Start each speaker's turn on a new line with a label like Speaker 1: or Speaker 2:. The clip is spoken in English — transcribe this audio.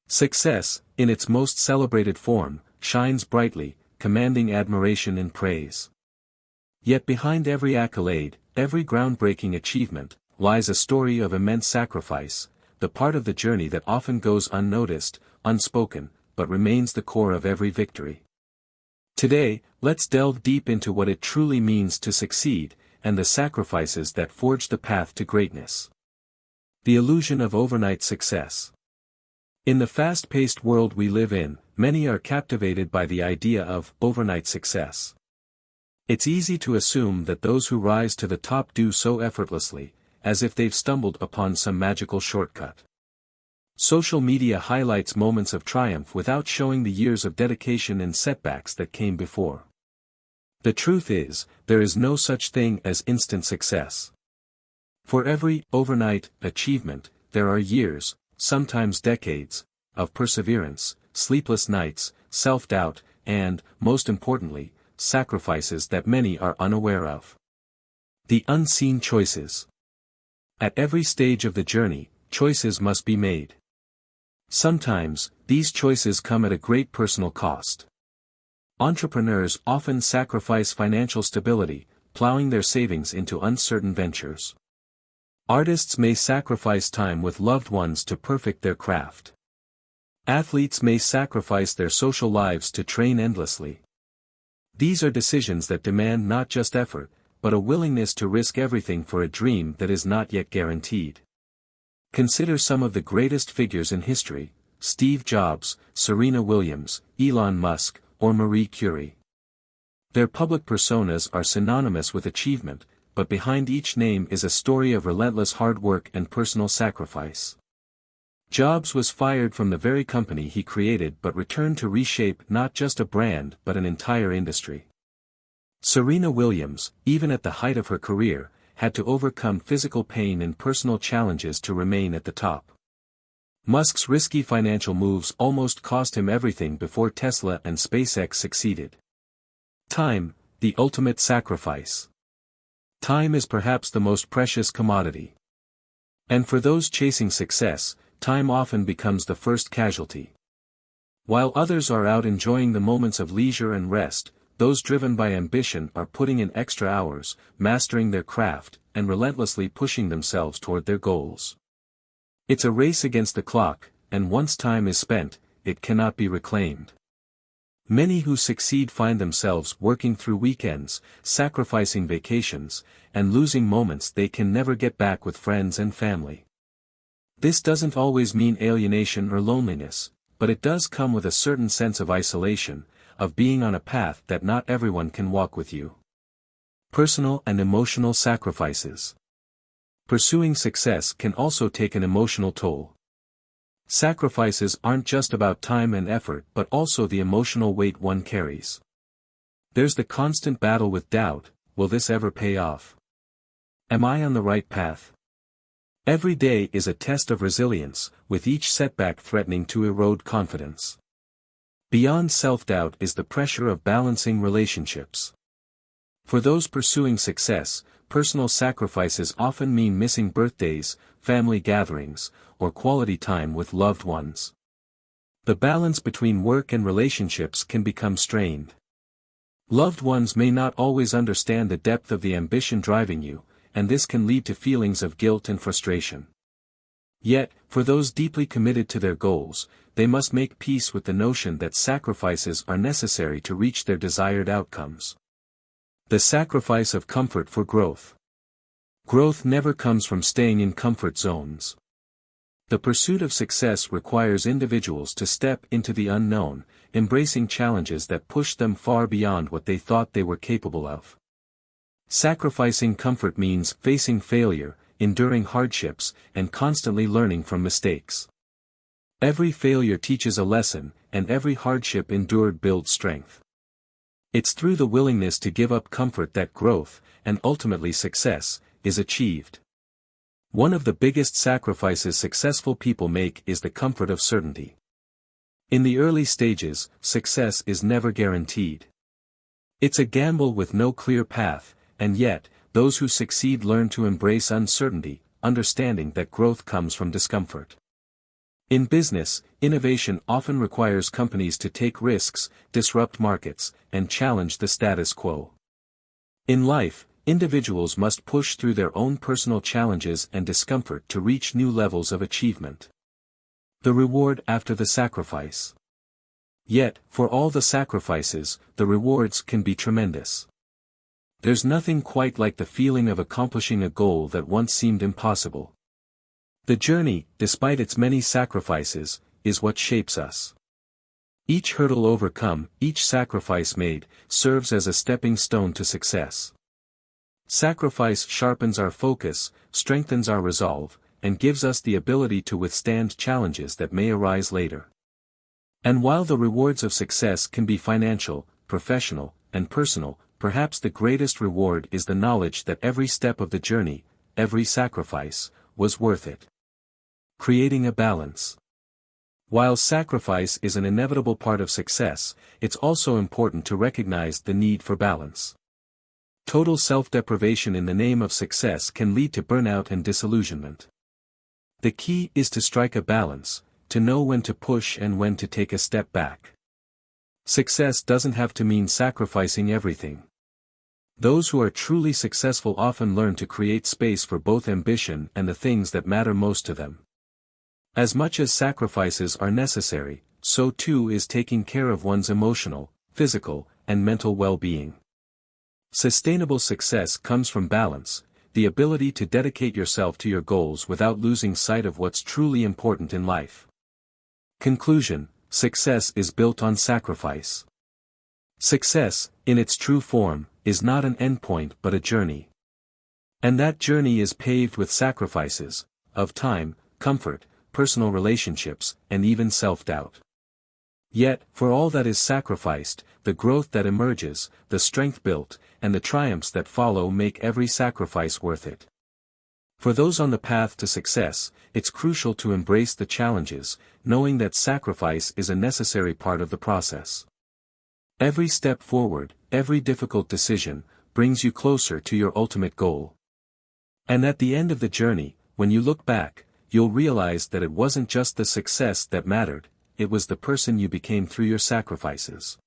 Speaker 1: Success, in its most celebrated form, shines brightly, commanding admiration and praise. Yet behind every accolade, every groundbreaking achievement, lies a story of immense sacrifice, the part of the journey that often goes unnoticed, unspoken, but remains the core of every victory. Today, let's delve deep into what it truly means to succeed, and the sacrifices that forge the path to greatness. The illusion of overnight success. In the fast-paced world we live in, many are captivated by the idea of overnight success. It's easy to assume that those who rise to the top do so effortlessly, as if they've stumbled upon some magical shortcut. Social media highlights moments of triumph without showing the years of dedication and setbacks that came before. The truth is, there is no such thing as instant success. For every overnight achievement, there are years, sometimes decades, of perseverance, sleepless nights, self-doubt, and, most importantly, sacrifices that many are unaware of. The unseen choices. At every stage of the journey, choices must be made. Sometimes, these choices come at a great personal cost. Entrepreneurs often sacrifice financial stability, plowing their savings into uncertain ventures. Artists may sacrifice time with loved ones to perfect their craft. Athletes may sacrifice their social lives to train endlessly. These are decisions that demand not just effort, but a willingness to risk everything for a dream that is not yet guaranteed. Consider some of the greatest figures in history: Steve Jobs, Serena Williams, Elon Musk, or Marie Curie. Their public personas are synonymous with achievement, but behind each name is a story of relentless hard work and personal sacrifice. Jobs was fired from the very company he created but returned to reshape not just a brand but an entire industry. Serena Williams, even at the height of her career, had to overcome physical pain and personal challenges to remain at the top. Musk's risky financial moves almost cost him everything before Tesla and SpaceX succeeded. Time, the ultimate sacrifice. Time is perhaps the most precious commodity. And for those chasing success, time often becomes the first casualty. While others are out enjoying the moments of leisure and rest, those driven by ambition are putting in extra hours, mastering their craft, and relentlessly pushing themselves toward their goals. It's a race against the clock, and once time is spent, it cannot be reclaimed. Many who succeed find themselves working through weekends, sacrificing vacations, and losing moments they can never get back with friends and family. This doesn't always mean alienation or loneliness, but it does come with a certain sense of isolation, of being on a path that not everyone can walk with you. Personal and emotional sacrifices. Pursuing success can also take an emotional toll. Sacrifices aren't just about time and effort but also the emotional weight one carries. There's the constant battle with doubt: will this ever pay off? Am I on the right path? Every day is a test of resilience, with each setback threatening to erode confidence. Beyond self-doubt is the pressure of balancing relationships. For those pursuing success, personal sacrifices often mean missing birthdays, family gatherings, or quality time with loved ones. The balance between work and relationships can become strained. Loved ones may not always understand the depth of the ambition driving you, and this can lead to feelings of guilt and frustration. Yet, for those deeply committed to their goals, they must make peace with the notion that sacrifices are necessary to reach their desired outcomes. The sacrifice of comfort for growth. Growth never comes from staying in comfort zones. The pursuit of success requires individuals to step into the unknown, embracing challenges that push them far beyond what they thought they were capable of. Sacrificing comfort means facing failure, enduring hardships, and constantly learning from mistakes. Every failure teaches a lesson, and every hardship endured builds strength. It's through the willingness to give up comfort that growth, and ultimately success, is achieved. One of the biggest sacrifices successful people make is the comfort of certainty. In the early stages, success is never guaranteed. It's a gamble with no clear path, and yet, those who succeed learn to embrace uncertainty, understanding that growth comes from discomfort. In business, innovation often requires companies to take risks, disrupt markets, and challenge the status quo. In life, individuals must push through their own personal challenges and discomfort to reach new levels of achievement. The reward after the sacrifice. Yet, for all the sacrifices, the rewards can be tremendous. There's nothing quite like the feeling of accomplishing a goal that once seemed impossible. The journey, despite its many sacrifices, is what shapes us. Each hurdle overcome, each sacrifice made, serves as a stepping stone to success. Sacrifice sharpens our focus, strengthens our resolve, and gives us the ability to withstand challenges that may arise later. And while the rewards of success can be financial, professional, and personal, perhaps the greatest reward is the knowledge that every step of the journey, every sacrifice, was worth it. Creating a balance. While sacrifice is an inevitable part of success, it's also important to recognize the need for balance. Total self-deprivation in the name of success can lead to burnout and disillusionment. The key is to strike a balance, to know when to push and when to take a step back. Success doesn't have to mean sacrificing everything. Those who are truly successful often learn to create space for both ambition and the things that matter most to them. As much as sacrifices are necessary, so too is taking care of one's emotional, physical, and mental well-being. Sustainable success comes from balance, the ability to dedicate yourself to your goals without losing sight of what's truly important in life. Conclusion: success is built on sacrifice. Success, in its true form, is not an endpoint but a journey. And that journey is paved with sacrifices, of time, comfort, personal relationships, and even self-doubt. Yet, for all that is sacrificed, the growth that emerges, the strength built, and the triumphs that follow make every sacrifice worth it. For those on the path to success, it's crucial to embrace the challenges, knowing that sacrifice is a necessary part of the process. Every step forward, every difficult decision, brings you closer to your ultimate goal. And at the end of the journey, when you look back, you'll realize that it wasn't just the success that mattered, it was the person you became through your sacrifices.